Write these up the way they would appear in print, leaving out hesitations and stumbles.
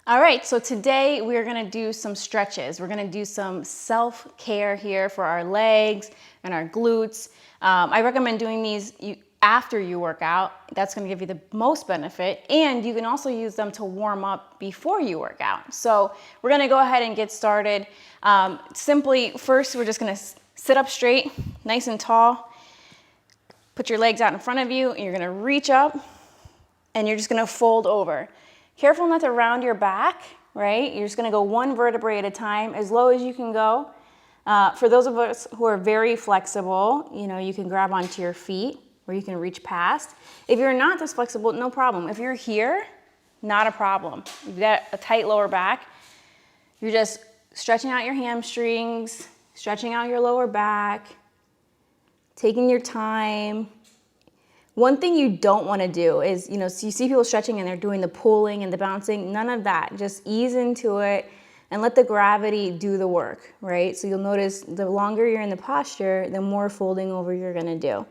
All right, so today we're gonna do some stretches. We're gonna do some self-care here for our legs and our glutes. I recommend doing these after you work out. That's gonna give you the most benefit, and you can also use them to warm up before you work out. So we're gonna go ahead and get started. Simply, first we're just gonna sit up straight, nice and tall. Put your legs out in front of you, and you're gonna reach up, and you're just gonna fold over. Careful not to round your back, right? You're just gonna go one vertebrae at a time, as low as you can go. For those of us who are very flexible, you can grab onto your feet or you can reach past. If you're not this flexible, no problem. If you're here, not a problem. You've got a tight lower back. You're just stretching out your hamstrings, stretching out your lower back, taking your time. One thing you don't want to do is, so you see people stretching and they're doing the pulling and the bouncing, none of that. Just ease into it and let the gravity do the work, right? So you'll notice the longer you're in the posture, the more folding over you're going to do.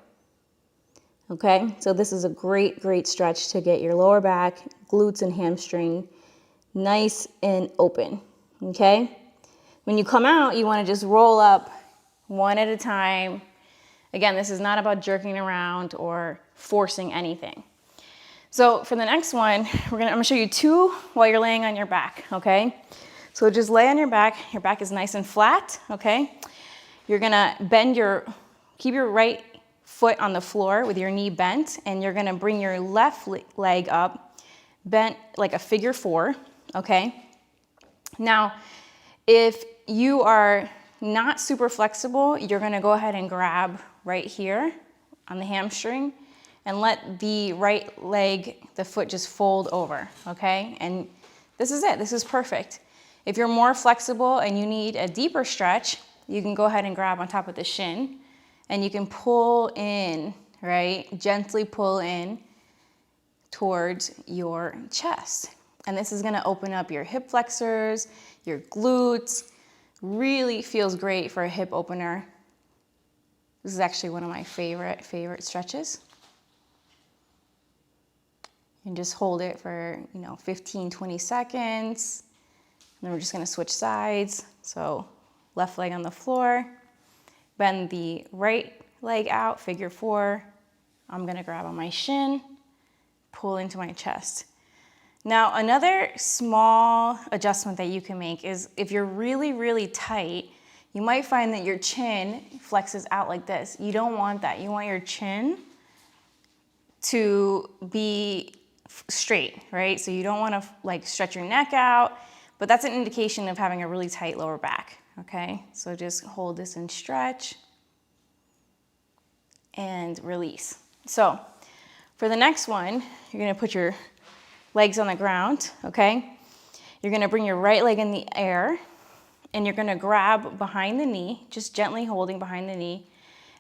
Okay, so this is a great, great stretch to get your lower back, glutes and hamstring nice and open, okay? When you come out, you want to just roll up one at a time. Again, this is not about jerking around or forcing anything. So for the next one, I'm gonna show you two while you're laying on your back, okay? So just lay on your back is nice and flat, okay? You're gonna keep your right foot on the floor with your knee bent, and you're gonna bring your left leg up, bent like a figure four, okay? Now, if you are not super flexible, you're gonna go ahead and grab right here on the hamstring and let the right leg, the foot just fold over, okay? And this is it, this is perfect. If you're more flexible and you need a deeper stretch, you can go ahead and grab on top of the shin and you can pull in, right? Gently pull in towards your chest. And this is gonna open up your hip flexors, your glutes. Really feels great for a hip opener. This is actually one of my favorite stretches. And just hold it for 15, 20 seconds. And then we're just gonna switch sides. So left leg on the floor, bend the right leg out, figure four. I'm gonna grab on my shin, pull into my chest. Now, another small adjustment that you can make is if you're really, really tight, you might find that your chin flexes out like this. You don't want that. You want your chin to be straight, right? So you don't want to stretch your neck out, but that's an indication of having a really tight lower back, okay? So just hold this and stretch and release. So for the next one, you're gonna put your legs on the ground, okay? You're gonna bring your right leg in the air and you're gonna grab behind the knee, just gently holding behind the knee.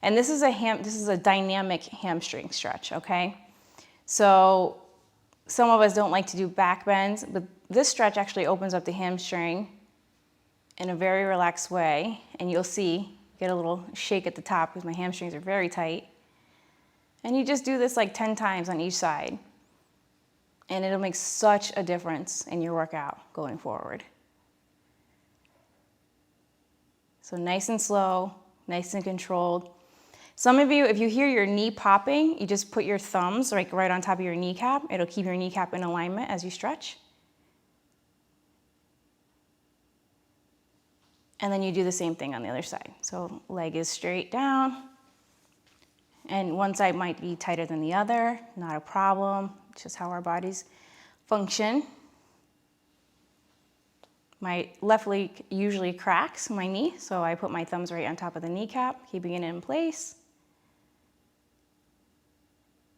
And this is a dynamic hamstring stretch, okay? So some of us don't like to do back bends, but this stretch actually opens up the hamstring in a very relaxed way. And you'll see, get a little shake at the top because my hamstrings are very tight. And you just do this like 10 times on each side. And it'll make such a difference in your workout going forward. So nice and slow, nice and controlled. Some of you, if you hear your knee popping, you just put your thumbs right on top of your kneecap. It'll keep your kneecap in alignment as you stretch. And then you do the same thing on the other side. So leg is straight down. And one side might be tighter than the other, not a problem. It's just how our bodies function. My left leg usually cracks my knee, so I put my thumbs right on top of the kneecap, keeping it in place.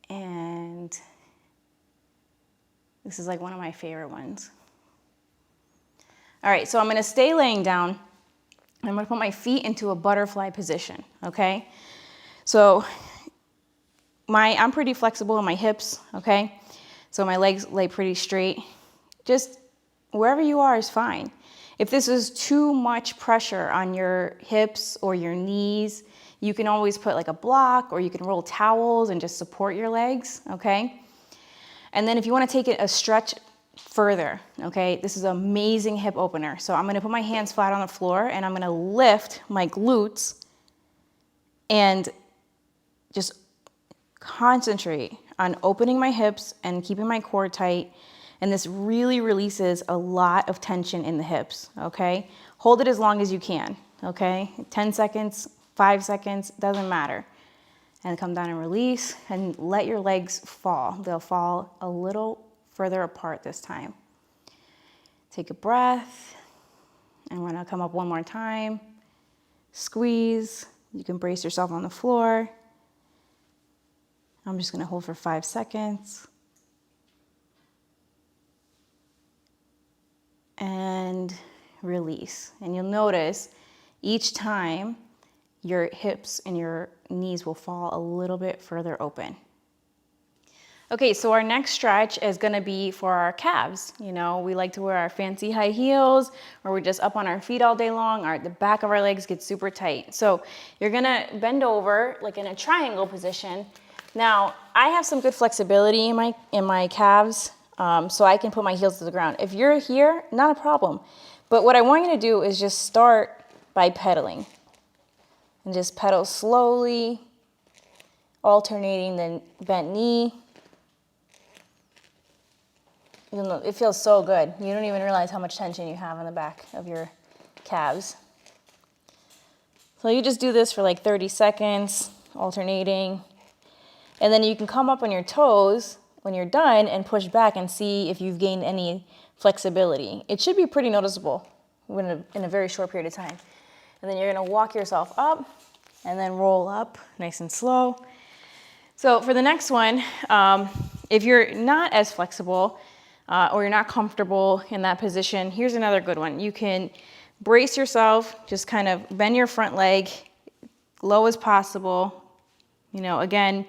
And this is like one of my favorite ones. All right, so I'm gonna stay laying down. I'm gonna put my feet into a butterfly position, okay? So I'm pretty flexible in my hips, okay? So my legs lay pretty straight. Just wherever you are is fine. If this is too much pressure on your hips or your knees, you can always put like a block or you can roll towels and just support your legs, okay? And then if you want to take it a stretch further, okay? This is an amazing hip opener. So I'm gonna put my hands flat on the floor and I'm gonna lift my glutes and just concentrate on opening my hips and keeping my core tight. And this really releases a lot of tension in the hips, okay? Hold it as long as you can, okay? 10 seconds, 5 seconds, doesn't matter. And come down and release and let your legs fall. They'll fall a little further apart this time. Take a breath. And we're gonna come up one more time. Squeeze. You can brace yourself on the floor. I'm just gonna hold for 5 seconds. And release. And you'll notice each time your hips and your knees will fall a little bit further open. Okay, so our next stretch is gonna be for our calves. You know, we like to wear our fancy high heels, or we're just up on our feet all day long, the back of our legs get super tight. So you're gonna bend over like in a triangle position. Now, I have some good flexibility in my calves, so I can put my heels to the ground. If you're here, not a problem. But what I want you to do is just start by pedaling. And just pedal slowly, alternating the bent knee. It feels so good. You don't even realize how much tension you have on the back of your calves. So you just do this for like 30 seconds, alternating. And then you can come up on your toes when you're done and push back and see if you've gained any flexibility. It should be pretty noticeable in a very short period of time. And then you're gonna walk yourself up and then roll up nice and slow. So for the next one, if you're not as flexible or you're not comfortable in that position, here's another good one. You can brace yourself, just kind of bend your front leg low as possible. You know, again,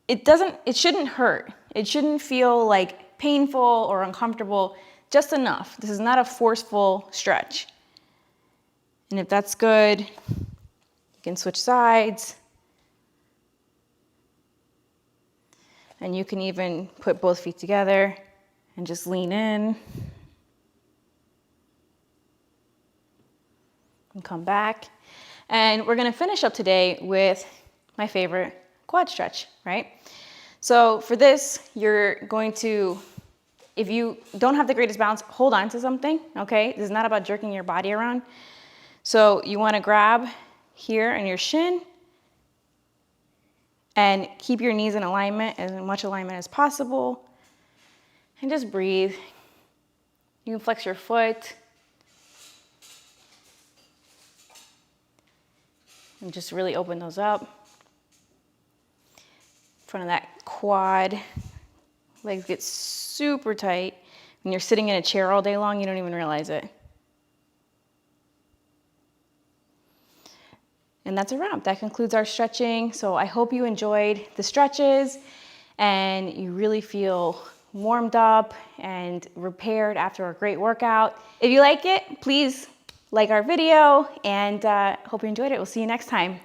it shouldn't hurt. It shouldn't feel like painful or uncomfortable, just enough. This is not a forceful stretch. And if that's good, you can switch sides. And you can even put both feet together and just lean in. And come back. And we're gonna finish up today with my favorite quad stretch, right? So for this, you're going to, if you don't have the greatest balance, hold on to something, okay? This is not about jerking your body around. So you wanna grab here in your shin and keep your knees in alignment, as much alignment as possible. And just breathe. You can flex your foot. And just really open those up. In front of that quad. Legs get super tight. When you're sitting in a chair all day long, you don't even realize it. And that's a wrap. That concludes our stretching. So I hope you enjoyed the stretches and you really feel warmed up and repaired after a great workout. If you like it, please like our video and hope you enjoyed it. We'll see you next time.